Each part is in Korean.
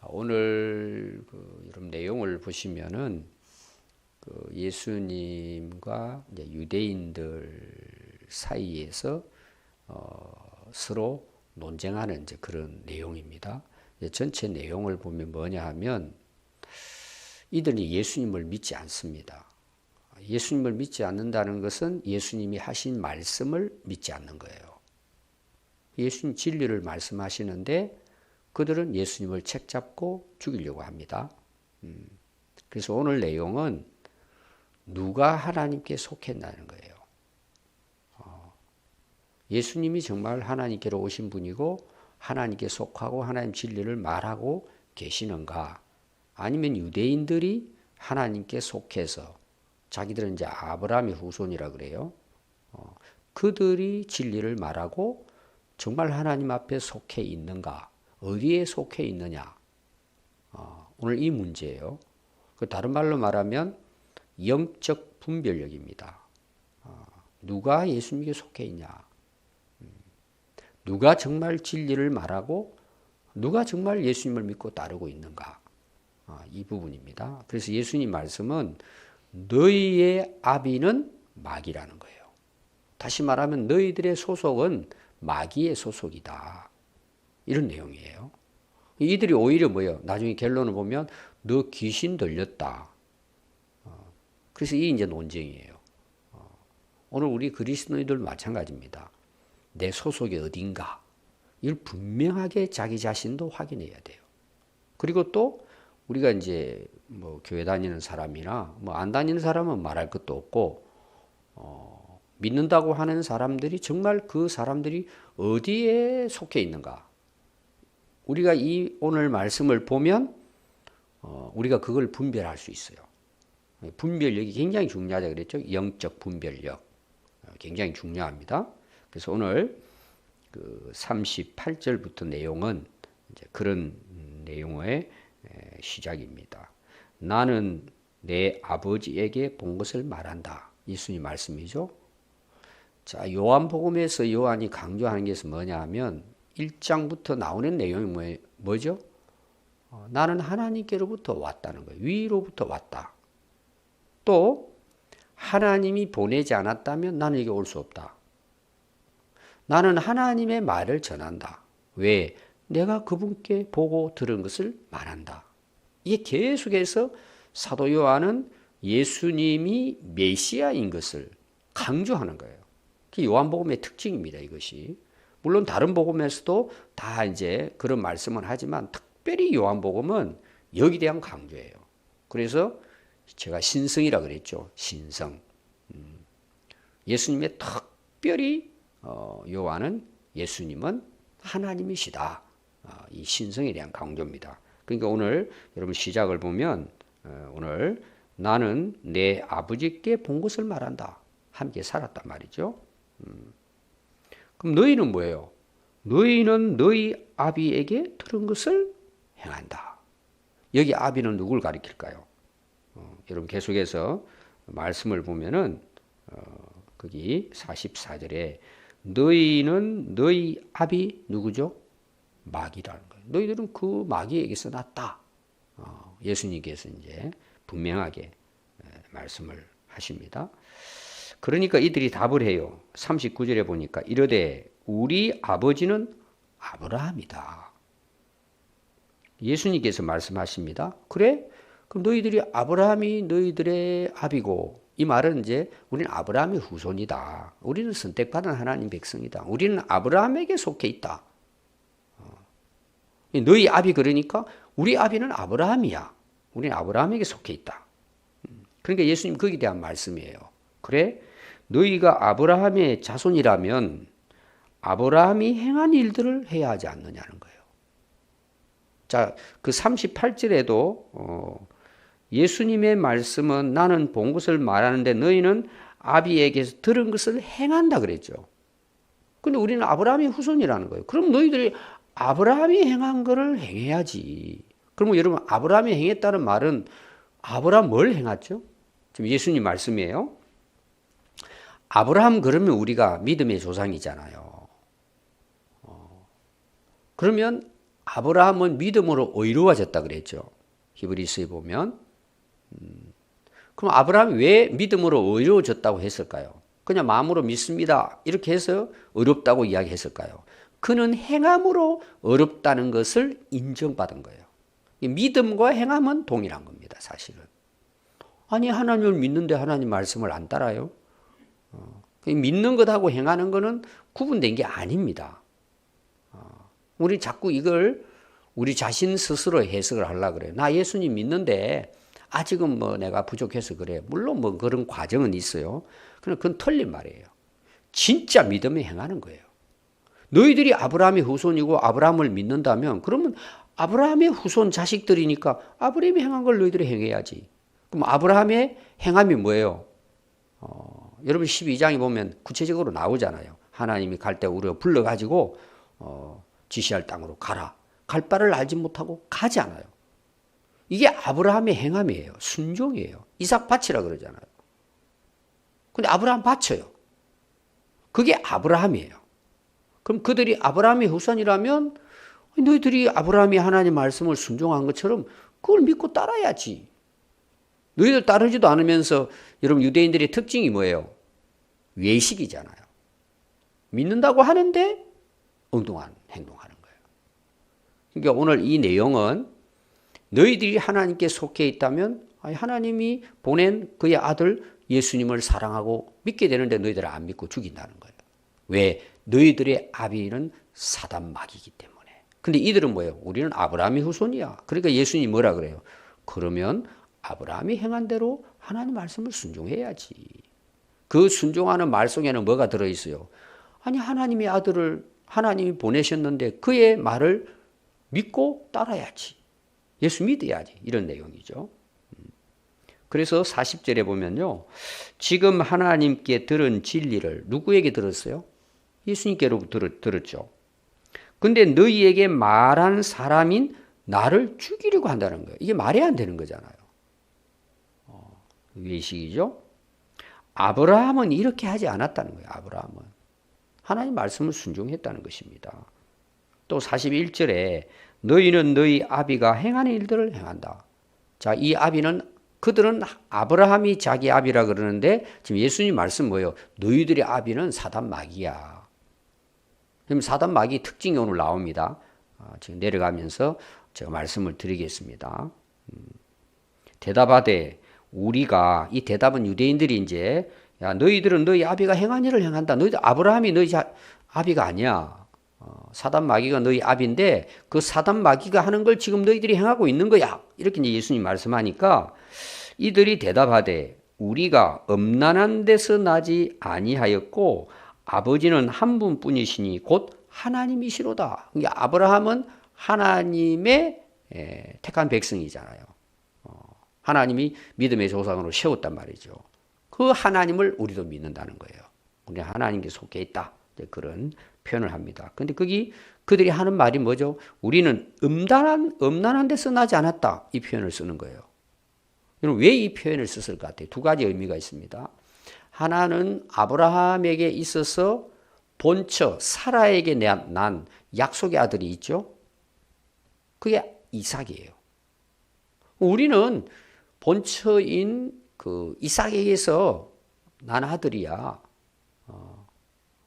오늘 여러분 내용을 보시면은 예수님과 이제 유대인들 사이에서 서로 논쟁하는 이제 그런 내용입니다. 전체 내용을 보면 뭐냐 하면 이들이 예수님을 믿지 않습니다. 예수님을 믿지 않는다는 것은 예수님이 하신 말씀을 믿지 않는 거예요. 예수님 진리를 말씀하시는데 그들은 예수님을 책잡고 죽이려고 합니다. 그래서 오늘 내용은 누가 하나님께 속했나는 거예요. 예수님이 정말 하나님께로 오신 분이고 하나님께 속하고 하나님 진리를 말하고 계시는가? 아니면 유대인들이 하나님께 속해서 자기들은 이제 아브라함의 후손이라 그래요. 그들이 진리를 말하고 정말 하나님 앞에 속해 있는가? 어디에 속해 있느냐? 오늘 이 문제예요. 다른 말로 말하면 영적 분별력입니다. 누가 예수님께 속해 있냐? 누가 정말 진리를 말하고 누가 정말 예수님을 믿고 따르고 있는가? 이 부분입니다. 그래서 예수님 말씀은 너희의 아비는 마귀라는 거예요. 다시 말하면 너희들의 소속은 마귀의 소속이다. 이런 내용이에요. 이들이 오히려 뭐예요? 나중에 결론을 보면 너 귀신 들렸다. 그래서 이 이제 논쟁이에요. 오늘 우리 그리스도인들 마찬가지입니다. 내 소속이 어딘가? 이걸 분명하게 자기 자신도 확인해야 돼요. 그리고 또 우리가 이제 뭐 교회 다니는 사람이나 뭐 안 다니는 사람은 말할 것도 없고 믿는다고 하는 사람들이 정말 그 사람들이 어디에 속해 있는가? 우리가 이 오늘 말씀을 보면 우리가 그걸 분별할 수 있어요. 분별력이 굉장히 중요하다 그랬죠. 영적 분별력 굉장히 중요합니다. 그래서 오늘 38절부터 내용은 이제 그런 내용의 시작입니다. 나는 내 아버지에게 본 것을 말한다. 예수님 말씀이죠. 자, 요한복음에서 요한이 강조하는 것은 뭐냐 하면 1장부터 나오는 내용이 뭐죠? 나는 하나님께로부터 왔다는 거예요. 위로부터 왔다. 또 하나님이 보내지 않았다면 나는 여기 올 수 없다. 나는 하나님의 말을 전한다. 왜? 내가 그분께 보고 들은 것을 말한다. 이게 계속해서 사도 요한은 예수님이 메시아인 것을 강조하는 거예요. 그게 요한복음의 특징입니다. 이것이. 물론 다른 복음에서도 다 이제 그런 말씀을 하지만 특별히 요한복음은 여기에 대한 강조예요. 그래서 제가 신성이라 그랬죠. 신성. 예수님의 특별히 요한은 예수님은 하나님이시다. 이 신성에 대한 강조입니다. 그러니까 오늘 여러분 시작을 보면 오늘 나는 내 아버지께 본 것을 말한다. 함께 살았단 말이죠. 그럼 너희는 뭐예요? 너희는 너희 아비에게 들은 것을 행한다. 여기 아비는 누굴 가리킬까요? 여러분 계속해서 말씀을 보면은 거기 44절에 너희는 너희 아비 누구죠? 마귀라는 거예요. 너희들은 그 마귀에게서 났다. 예수님께서 이제 분명하게 말씀을 하십니다. 그러니까 이들이 답을 해요. 39절에 보니까 이르되 우리 아버지는 아브라함이다. 예수님께서 말씀하십니다. 그래? 그럼 너희들이 아브라함이 너희들의 아비고 이 말은 이제 우리는 아브라함의 후손이다. 우리는 선택받은 하나님 백성이다. 우리는 아브라함에게 속해 있다. 너희 아비 그러니까 우리 아비는 아브라함이야. 우리는 아브라함에게 속해 있다. 그러니까 예수님 거기에 대한 말씀이에요. 그래? 너희가 아브라함의 자손이라면 아브라함이 행한 일들을 해야 하지 않느냐는 거예요. 자, 그 38절에도 예수님의 말씀은 나는 본 것을 말하는데 너희는 아비에게서 들은 것을 행한다 그랬죠. 근데 우리는 아브라함의 후손이라는 거예요. 그럼 너희들이 아브라함이 행한 것을 행해야지. 그러면 여러분 아브라함이 행했다는 말은 아브라함 뭘 행했죠? 지금 예수님 말씀이에요. 아브라함 그러면 우리가 믿음의 조상이잖아요. 그러면 아브라함은 믿음으로 의로워졌다 그랬죠. 히브리서에 보면. 그럼 아브라함이 왜 믿음으로 의로워졌다고 했을까요? 그냥 마음으로 믿습니다. 이렇게 해서 의롭다고 이야기했을까요? 그는 행함으로 의롭다는 것을 인정받은 거예요. 믿음과 행함은 동일한 겁니다, 사실은. 아니, 하나님을 믿는데 하나님 말씀을 안 따라요? 믿는 것하고 행하는 것은 구분된 게 아닙니다. 우리 자꾸 이걸 우리 자신 스스로 해석을 하려고 그래요. 나 예수님 믿는데 아직은 뭐 내가 부족해서 그래. 물론 뭐 그런 과정은 있어요. 그러나 그건 틀린 말이에요. 진짜 믿음에 행하는 거예요. 너희들이 아브라함의 후손이고 아브라함을 믿는다면 그러면 아브라함의 후손 자식들이니까 아브라함이 행한 걸 너희들이 행해야지. 그럼 아브라함의 행함이 뭐예요? 여러분 12장에 보면 구체적으로 나오잖아요. 하나님이 갈 때 우리가 불러가지고 지시할 땅으로 가라. 갈 바를 알지 못하고 가지 않아요. 이게 아브라함의 행함이에요. 순종이에요. 이삭 바치라 그러잖아요. 근데 아브라함 바쳐요. 그게 아브라함이에요. 그럼 그들이 아브라함의 후손이라면 너희들이 아브라함이 하나님 말씀을 순종한 것처럼 그걸 믿고 따라야지. 너희들 따르지도 않으면서 여러분 유대인들의 특징이 뭐예요? 외식이잖아요. 믿는다고 하는데 엉뚱한 행동하는 거예요. 그러니까 오늘 이 내용은 너희들이 하나님께 속해 있다면 하나님이 보낸 그의 아들 예수님을 사랑하고 믿게 되는데 너희들은 안 믿고 죽인다는 거예요. 왜? 너희들의 아비는 사단 마귀이기 때문에. 근데 이들은 뭐예요? 우리는 아브라함의 후손이야. 그러니까 예수님이 뭐라 그래요? 그러면 아브라함이 행한 대로 하나님 말씀을 순종해야지. 그 순종하는 말 속에는 뭐가 들어있어요? 아니 하나님의 아들을 하나님이 보내셨는데 그의 말을 믿고 따라야지. 예수 믿어야지. 이런 내용이죠. 그래서 40절에 보면요. 지금 하나님께 들은 진리를 누구에게 들었어요? 예수님께로부터 들었죠. 근데 너희에게 말한 사람인 나를 죽이려고 한다는 거예요. 이게 말이 안 되는 거잖아요. 외식이죠. 아브라함은 이렇게 하지 않았다는 거예요. 아브라함은. 하나님 말씀을 순종했다는 것입니다. 또 41절에 너희는 너희 아비가 행하는 일들을 행한다. 자, 이 아비는 그들은 아브라함이 자기 아비라 그러는데 지금 예수님 말씀 뭐예요? 너희들의 아비는 사단 마귀야. 그럼 사단 마귀 특징이 오늘 나옵니다. 지금 내려가면서 제가 말씀을 드리겠습니다. 대답하되 우리가 이 대답은 유대인들이 이제 야 너희들은 너희 아비가 행한 일을 행한다. 너희들 아브라함이 너희 아비가 아니야. 사단 마귀가 너희 아비인데 그 사단 마귀가 하는 걸 지금 너희들이 행하고 있는 거야. 이렇게 이제 예수님 말씀하니까 이들이 대답하되 우리가 음란한 데서 나지 아니하였고 아버지는 한 분뿐이시니 곧 하나님이시로다. 그러니까 아브라함은 하나님의 택한 백성이잖아요. 하나님이 믿음의 조상으로 세웠단 말이죠. 그 하나님을 우리도 믿는다는 거예요. 우리 하나님께 속해 있다. 그런 표현을 합니다. 근데 그들이 하는 말이 뭐죠? 우리는 음란한 데서 나지 않았다. 이 표현을 쓰는 거예요. 여러분 왜 이 표현을 썼을 것 같아요? 두 가지 의미가 있습니다. 하나는 아브라함에게 있어서 본처 사라에게 난 약속의 아들이 있죠. 그게 이삭이에요. 우리는 본처인 그 이삭에게서 난 아들이야.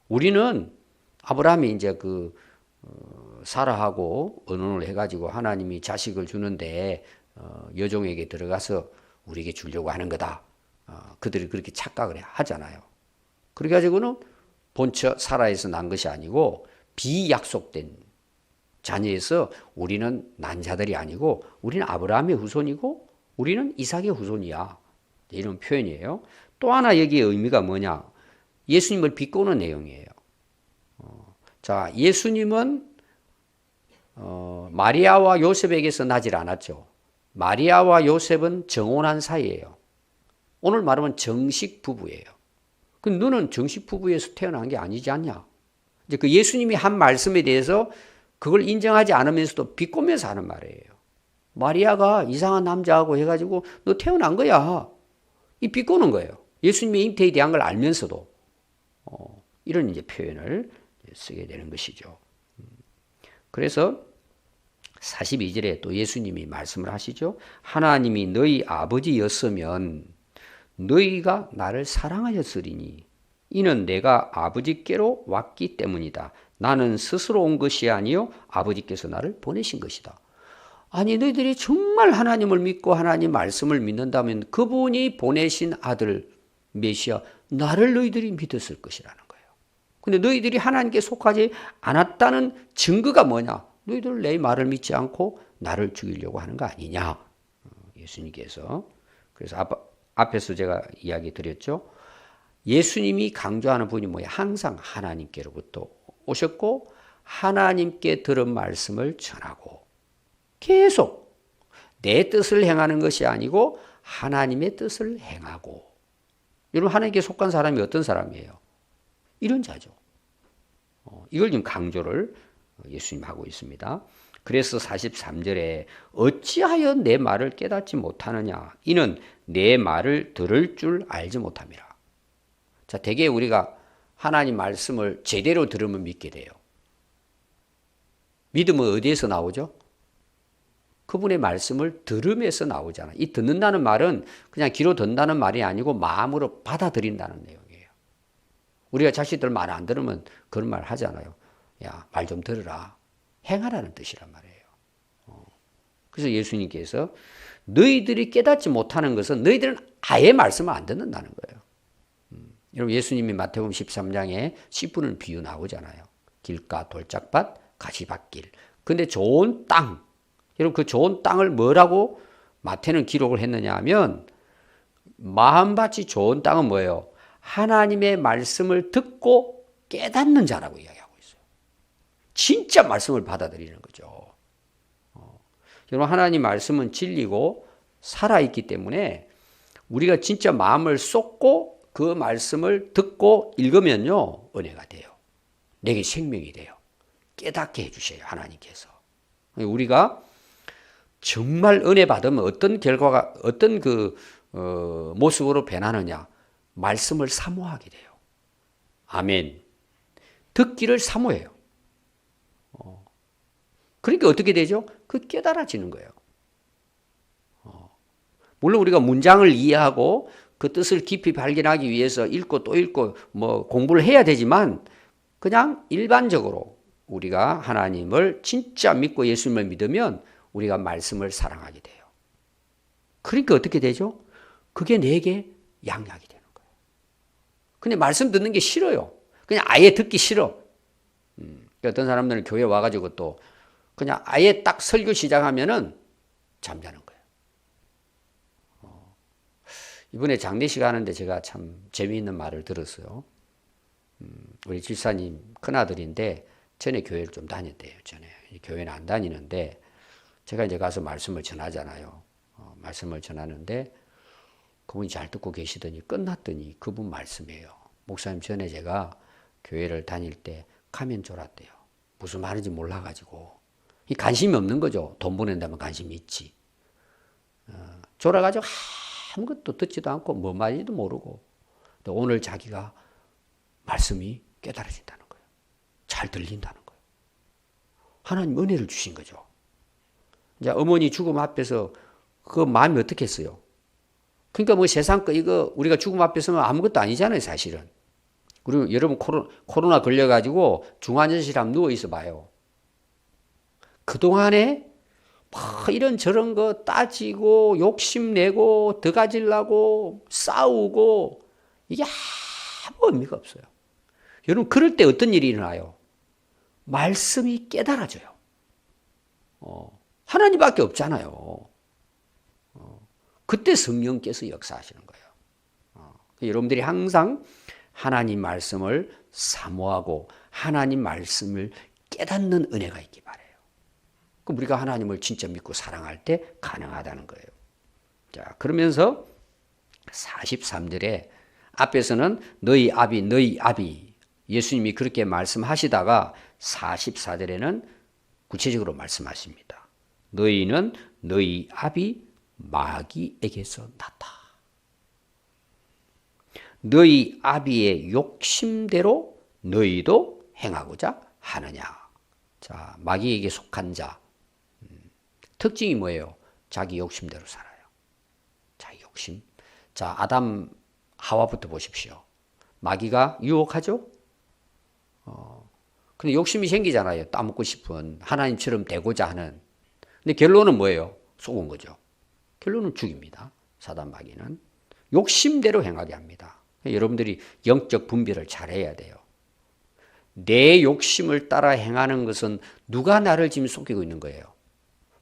우리는 아브라함이 이제 사라하고 언혼을 해가지고 하나님이 자식을 주는데 여종에게 들어가서 우리에게 주려고 하는 거다. 그들이 그렇게 착각을 하잖아요. 그래가지고는 본처 사라에서 난 것이 아니고 비약속된 자녀에서 우리는 난 자들이 아니고 우리는 아브라함의 후손이고 우리는 이삭의 후손이야. 이런 표현이에요. 또 하나 여기에 의미가 뭐냐? 예수님을 비꼬는 내용이에요. 자, 예수님은 마리아와 요셉에게서 나질 않았죠. 마리아와 요셉은 정혼한 사이예요. 오늘 말하면 정식 부부예요. 그 너는 정식 부부에서 태어난 게 아니지 않냐? 이제 그 예수님이 한 말씀에 대해서 그걸 인정하지 않으면서도 비꼬면서 하는 말이에요. 마리아가 이상한 남자하고 해가지고 너 태어난 거야. 이 비꼬는 거예요. 예수님의 잉태에 대한 걸 알면서도 이런 이제 표현을 쓰게 되는 것이죠. 그래서 42절에 또 예수님이 말씀을 하시죠. 하나님이 너희 아버지였으면 너희가 나를 사랑하였으리니 이는 내가 아버지께로 왔기 때문이다. 나는 스스로 온 것이 아니요 아버지께서 나를 보내신 것이다. 아니 너희들이 정말 하나님을 믿고 하나님 말씀을 믿는다면 그분이 보내신 아들 메시아 나를 너희들이 믿었을 것이라는 거예요. 근데 너희들이 하나님께 속하지 않았다는 증거가 뭐냐? 너희들 내 말을 믿지 않고 나를 죽이려고 하는 거 아니냐? 예수님께서. 그래서 앞에서 제가 이야기 드렸죠. 예수님이 강조하는 분이 뭐야? 항상 하나님께로부터 오셨고 하나님께 들은 말씀을 전하고 계속 내 뜻을 행하는 것이 아니고 하나님의 뜻을 행하고. 여러분 하나님께 속한 사람이 어떤 사람이에요? 이런 자죠. 이걸 지금 강조를 예수님 하고 있습니다. 그래서 43절에 어찌하여 내 말을 깨닫지 못하느냐? 이는 내 말을 들을 줄 알지 못함이라. 자, 대개 우리가 하나님 말씀을 제대로 들으면 믿게 돼요. 믿음은 어디에서 나오죠? 그분의 말씀을 들음에서 나오잖아요. 이 듣는다는 말은 그냥 귀로 듣는다는 말이 아니고 마음으로 받아들인다는 내용이에요. 우리가 자식들 말 안 들으면 그런 말 하잖아요. 야, 말 좀 들으라. 행하라는 뜻이란 말이에요. 그래서 예수님께서 너희들이 깨닫지 못하는 것은 너희들은 아예 말씀을 안 듣는다는 거예요. 여러분 예수님이 마태복음 13장에 씨 뿌리는 비유 나오잖아요. 길가, 돌짝밭, 가시밭길. 근데 좋은 땅. 여러분 그 좋은 땅을 뭐라고 마태는 기록을 했느냐 하면 마음밭이 좋은 땅은 뭐예요? 하나님의 말씀을 듣고 깨닫는 자라고 이야기하고 있어요. 진짜 말씀을 받아들이는 거죠. 여러분 하나님 말씀은 진리고 살아있기 때문에 우리가 진짜 마음을 쏟고 그 말씀을 듣고 읽으면요 은혜가 돼요. 내게 생명이 돼요. 깨닫게 해주셔요 하나님께서. 우리가 정말 은혜 받으면 어떤 결과가 어떤 모습으로 변하느냐? 말씀을 사모하게 돼요. 아멘. 듣기를 사모해요. 그러니까 어떻게 되죠? 깨달아지는 거예요. 물론 우리가 문장을 이해하고 그 뜻을 깊이 발견하기 위해서 읽고 또 읽고 뭐 공부를 해야 되지만 그냥 일반적으로 우리가 하나님을 진짜 믿고 예수님을 믿으면 우리가 말씀을 사랑하게 돼요. 그러니까 어떻게 되죠? 그게 내게 양약이 되는 거예요. 근데 말씀 듣는 게 싫어요. 그냥 아예 듣기 싫어. 어떤 사람들은 교회 와가지고 또 그냥 아예 딱 설교 시작하면은 잠자는 거예요. 이번에 장례식 하는데 제가 참 재미있는 말을 들었어요. 우리 집사님 큰아들인데 전에 교회를 좀 다녔대요. 전에 교회는 안 다니는데 제가 이제 가서 말씀을 전하잖아요. 말씀을 전하는데 그분이 잘 듣고 계시더니 끝났더니 그분 말씀이에요. 목사님 전에 제가 교회를 다닐 때 가면 졸았대요. 무슨 말인지 몰라가지고. 관심이 없는 거죠. 돈 보낸다면 관심이 있지. 졸아가지고 아무것도 듣지도 않고 뭐 말인지도 모르고. 오늘 자기가 말씀이 깨달아진다는 거예요. 잘 들린다는 거예요. 하나님 은혜를 주신 거죠. 이제 어머니 죽음 앞에서 그 마음이 어떻겠어요? 그러니까 뭐 세상 거 이거 우리가 죽음 앞에서는 아무것도 아니잖아요, 사실은. 그리고 여러분 코로나 걸려가지고 중환자실 한번 누워 있어 봐요. 그동안에 막 이런 저런 거 따지고 욕심내고 더 가지려고 싸우고 이게 아무 의미가 없어요. 여러분 그럴 때 어떤 일이 일어나요? 말씀이 깨달아져요. 하나님밖에 없잖아요. 그때 성령께서 역사하시는 거예요. 여러분들이 항상 하나님 말씀을 사모하고 하나님 말씀을 깨닫는 은혜가 있기 바라요. 그럼 우리가 하나님을 진짜 믿고 사랑할 때 가능하다는 거예요. 자, 그러면서 43절에 앞에서는 너희 아비 예수님이 그렇게 말씀하시다가 44절에는 구체적으로 말씀하십니다. 너희는 너희 아비 마귀에게서 났다. 너희 아비의 욕심대로 너희도 행하고자 하느냐. 자, 마귀에게 속한 자. 특징이 뭐예요? 자기 욕심대로 살아요. 자기 욕심. 자, 아담 하와부터 보십시오. 마귀가 유혹하죠? 근데 욕심이 생기잖아요. 따먹고 싶은 하나님처럼 되고자 하는. 근데 결론은 뭐예요? 속은 거죠. 결론은 죽입니다. 사단 마귀는 욕심대로 행하게 합니다. 여러분들이 영적 분별을 잘해야 돼요. 내 욕심을 따라 행하는 것은 누가 나를 지금 속이고 있는 거예요?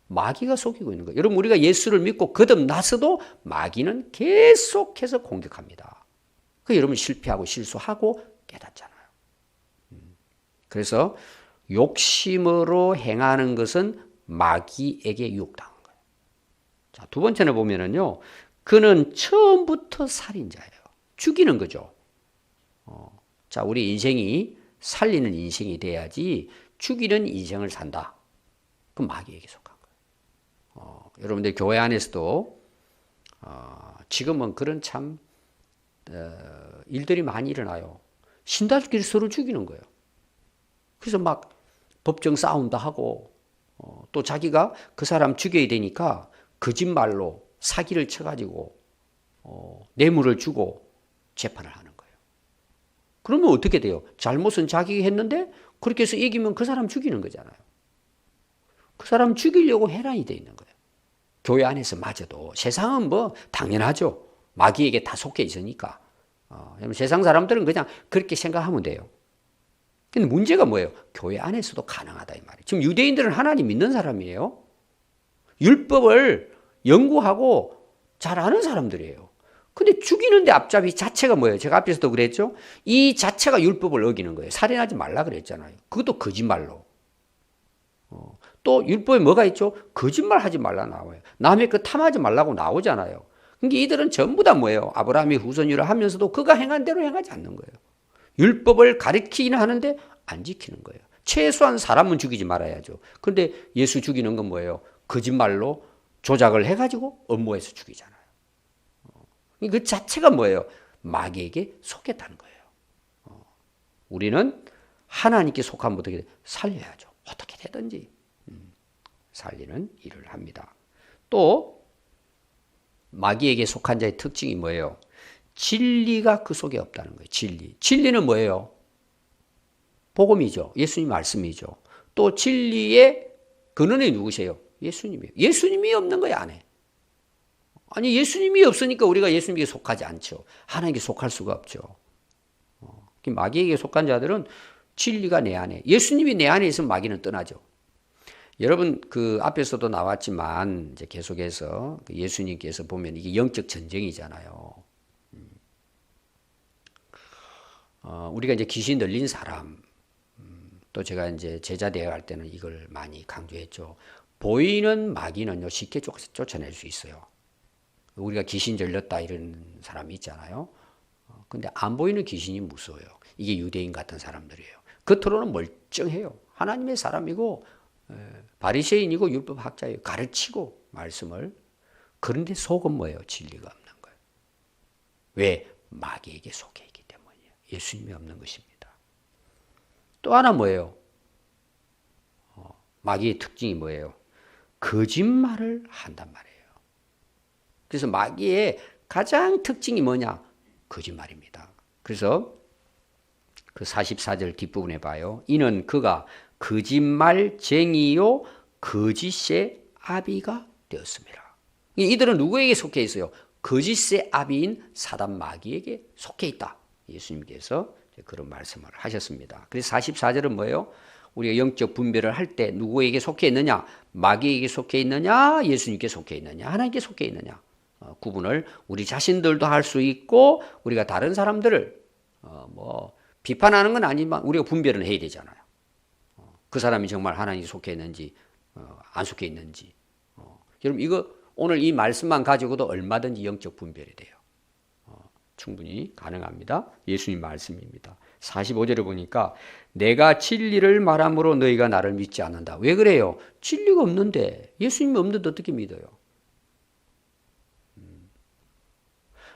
마귀가 속이고 있는 거예요. 여러분, 우리가 예수를 믿고 거듭나서도 마귀는 계속해서 공격합니다. 그 여러분 실패하고 실수하고 깨닫잖아요. 그래서 욕심으로 행하는 것은 마귀에게 유혹당한 거예요. 자, 두 번째는 보면은요, 그는 처음부터 살인자예요. 죽이는 거죠. 자, 우리 인생이 살리는 인생이 돼야지 죽이는 인생을 산다. 그건 마귀에게 속한 거예요. 여러분들 교회 안에서도 지금은 그런 참 일들이 많이 일어나요. 신자들끼리 서로 죽이는 거예요. 그래서 막 법정 싸움도 하고 또 자기가 그 사람 죽여야 되니까 거짓말로 사기를 쳐가지고 뇌물을 주고 재판을 하는 거예요. 그러면 어떻게 돼요? 잘못은 자기가 했는데 그렇게 해서 이기면 그 사람 죽이는 거잖아요. 그 사람 죽이려고 해란이 돼 있는 거예요. 교회 안에서 마저도 세상은 뭐 당연하죠. 마귀에게 다 속해 있으니까. 세상 사람들은 그냥 그렇게 생각하면 돼요. 근데 문제가 뭐예요? 교회 안에서도 가능하다 이 말이에요. 지금 유대인들은 하나님 믿는 사람이에요. 율법을 연구하고 잘 아는 사람들이에요. 근데 죽이는데 앞잡이 자체가 뭐예요? 제가 앞에서도 그랬죠? 이 자체가 율법을 어기는 거예요. 살인하지 말라 그랬잖아요. 그것도 거짓말로. 또 율법에 뭐가 있죠? 거짓말 하지 말라 나와요. 남의 그 탐하지 말라고 나오잖아요. 그러니까 이들은 전부 다 뭐예요? 아브라함이 후손이라 하면서도 그가 행한 대로 행하지 않는 거예요. 율법을 가르치기는 하는데 안 지키는 거예요. 최소한 사람은 죽이지 말아야죠. 그런데 예수 죽이는 건 뭐예요? 거짓말로 조작을 해가지고 업무해서 죽이잖아요. 그 자체가 뭐예요? 마귀에게 속했다는 거예요. 우리는 하나님께 속하면 어떻게 살려야죠. 어떻게 되든지 살리는 일을 합니다. 또 마귀에게 속한 자의 특징이 뭐예요? 진리가 그 속에 없다는 거예요. 진리. 진리는 뭐예요? 복음이죠. 예수님 말씀이죠. 또 진리의 근원이 누구세요? 예수님이에요. 예수님이 없는 거예요, 안에. 아니, 예수님이 없으니까 우리가 예수님에게 속하지 않죠. 하나님께 속할 수가 없죠. 마귀에게 속한 자들은 진리가 내 안에, 예수님이 내 안에 있으면 마귀는 떠나죠. 여러분, 그 앞에서도 나왔지만, 이제 계속해서 예수님께서 보면 이게 영적 전쟁이잖아요. 우리가 이제 귀신 들린 사람, 또 제가 이제 제자 대회 할 때는 이걸 많이 강조했죠. 보이는 마귀는요, 쉽게 쫓아낼 수 있어요. 우리가 귀신 들렸다 이런 사람이 있잖아요. 근데 안 보이는 귀신이 무서워요. 이게 유대인 같은 사람들이에요. 겉으로는 멀쩡해요. 하나님의 사람이고 바리새인이고 율법학자예요. 가르치고 말씀을. 그런데 속은 뭐예요? 진리가 없는 거예요. 왜? 마귀에게 속해 있기 때문이에요. 예수님이 없는 것입니다. 또 하나 뭐예요? 마귀의 특징이 뭐예요? 거짓말을 한단 말이에요. 그래서 마귀의 가장 특징이 뭐냐? 거짓말입니다. 그래서 그 44절 뒷부분에 봐요. 이는 그가 거짓말쟁이요 거짓의 아비가 되었습니다. 이들은 누구에게 속해 있어요? 거짓의 아비인 사단 마귀에게 속해 있다. 예수님께서 그런 말씀을 하셨습니다. 그래서 44절은 뭐예요? 우리가 영적 분별을 할 때 누구에게 속해 있느냐? 마귀에게 속해 있느냐? 예수님께 속해 있느냐? 하나님께 속해 있느냐? 구분을 우리 자신들도 할 수 있고 우리가 다른 사람들을 비판하는 건 아니지만 우리가 분별은 해야 되잖아요. 그 사람이 정말 하나님께 속해 있는지 안 속해 있는지. 여러분 이거 오늘 이 말씀만 가지고도 얼마든지 영적 분별이 돼요. 충분히 가능합니다. 예수님 말씀입니다. 45절을 보니까 내가 진리를 말함으로 너희가 나를 믿지 않는다. 왜 그래요? 진리가 없는데 예수님이 없는데 어떻게 믿어요?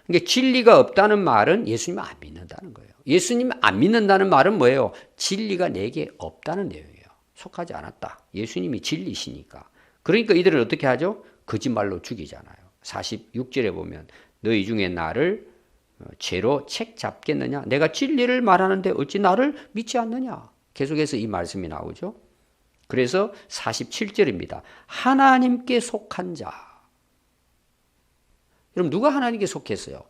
그러니까 진리가 없다는 말은 예수님을 안 믿는다는 거예요. 예수님 안 믿는다는 말은 뭐예요? 진리가 내게 없다는 내용이에요. 속하지 않았다. 예수님이 진리시니까. 그러니까 이들은 어떻게 하죠? 거짓말로 죽이잖아요. 46절에 보면 너희 중에 나를 죄로 책 잡겠느냐? 내가 진리를 말하는데 어찌 나를 믿지 않느냐? 계속해서 이 말씀이 나오죠. 그래서 47절입니다. 하나님께 속한 자. 여러분 누가 하나님께 속했어요?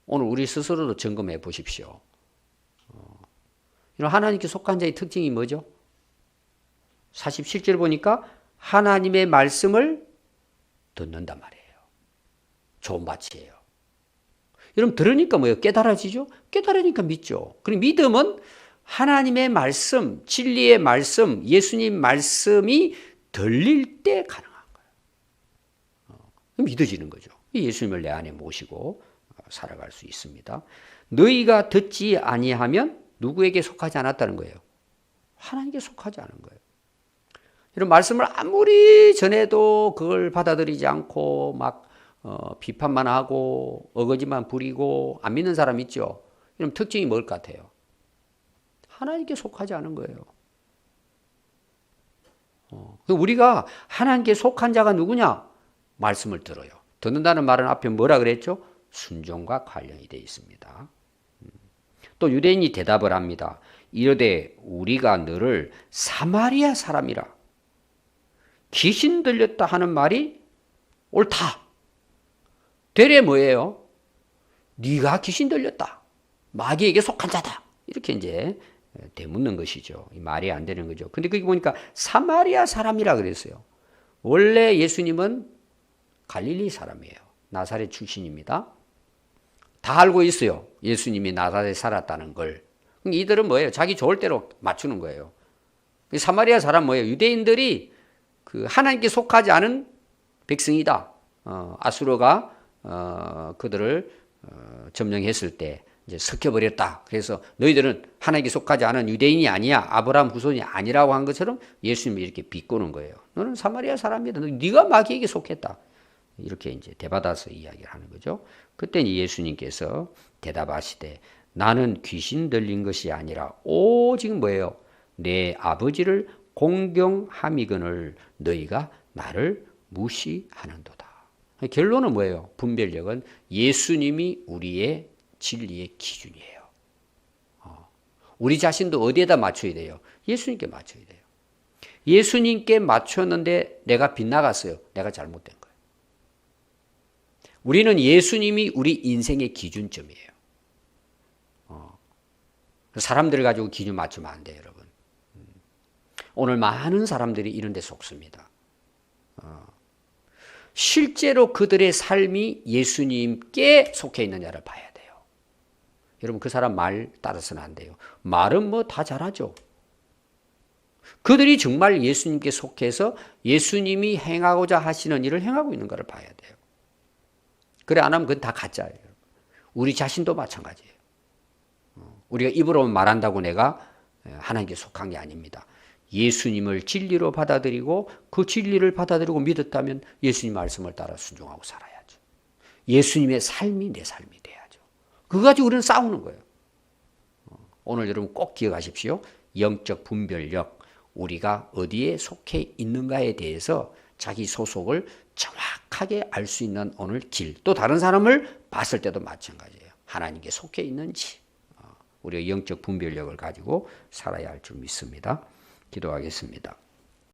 오늘 우리 스스로도 점검해 보십시오. 하나님께 속한 자의 특징이 뭐죠? 47절 보니까 하나님의 말씀을 듣는단 말이에요. 좋은 밭이에요. 여러분 들으니까 뭐예요? 깨달아지죠? 깨달으니까 믿죠. 그리고 믿음은 하나님의 말씀, 진리의 말씀, 예수님 말씀이 들릴 때 가능한 거예요. 믿어지는 거죠. 예수님을 내 안에 모시고 살아갈 수 있습니다. 너희가 듣지 아니하면 누구에게 속하지 않았다는 거예요? 하나님께 속하지 않은 거예요. 이런 말씀을 아무리 전해도 그걸 받아들이지 않고 막 비판만 하고 어거지만 부리고 안 믿는 사람 있죠? 이런 특징이 뭘 것 같아요? 하나님께 속하지 않은 거예요. 우리가 하나님께 속한 자가 누구냐? 말씀을 들어요. 듣는다는 말은 앞에 뭐라 그랬죠? 순종과 관련이 되어 있습니다. 또 유대인이 대답을 합니다. 이르되 우리가 너를 사마리아 사람이라 귀신 들렸다 하는 말이 옳다. 되레 뭐예요? 네가 귀신 들렸다. 마귀에게 속한 자다. 이렇게 이제 되묻는 것이죠. 말이 안 되는 거죠. 근데 거기 보니까 사마리아 사람이라 그랬어요. 원래 예수님은 갈릴리 사람이에요. 나사렛 출신입니다. 다 알고 있어요. 예수님이 나사렛에 살았다는 걸. 이들은 뭐예요? 자기 좋을 대로 맞추는 거예요. 사마리아 사람 뭐예요? 유대인들이 그 하나님께 속하지 않은 백성이다. 아수르가 그들을 점령했을 때 이제 섞여버렸다. 그래서 너희들은 하나님께 속하지 않은 유대인이 아니야. 아브라함 후손이 아니라고 한 것처럼 예수님이 이렇게 비꼬는 거예요. 너는 사마리아 사람이다. 네가 마귀에게 속했다. 이렇게 이제 대받아서 이야기를 하는 거죠. 그때 예수님께서 대답하시되 나는 귀신 들린 것이 아니라 오직 뭐예요? 내 아버지를 공경함이거늘 너희가 나를 무시하는도다. 결론은 뭐예요? 분별력은 예수님이 우리의 진리의 기준이에요. 우리 자신도 어디에다 맞춰야 돼요? 예수님께 맞춰야 돼요. 예수님께 맞췄는데 내가 빗나갔어요. 내가 잘못된 거예요. 우리는 예수님이 우리 인생의 기준점이에요. 사람들을 가지고 기준 맞추면 안 돼요, 여러분. 오늘 많은 사람들이 이런 데 속습니다. 실제로 그들의 삶이 예수님께 속해 있느냐를 봐야 돼요. 여러분 그 사람 말 따라서는 안 돼요. 말은 뭐 다 잘하죠. 그들이 정말 예수님께 속해서 예수님이 행하고자 하시는 일을 행하고 있는가를 봐야 돼요. 그래 안 하면 그건 다 가짜예요. 우리 자신도 마찬가지예요. 우리가 입으로만 말한다고 내가 하나님께 속한 게 아닙니다. 예수님을 진리로 받아들이고 그 진리를 받아들이고 믿었다면 예수님 말씀을 따라 순종하고 살아야죠. 예수님의 삶이 내 삶이 돼야죠. 그거 가지고 우리는 싸우는 거예요. 오늘 여러분 꼭 기억하십시오. 영적 분별력, 우리가 어디에 속해 있는가에 대해서 자기 소속을 정확하게 알 수 있는 오늘 길, 또 다른 사람을 봤을 때도 마찬가지예요. 하나님께 속해 있는지 우리가 영적 분별력을 가지고 살아야 할 줄 믿습니다. 기도하겠습니다.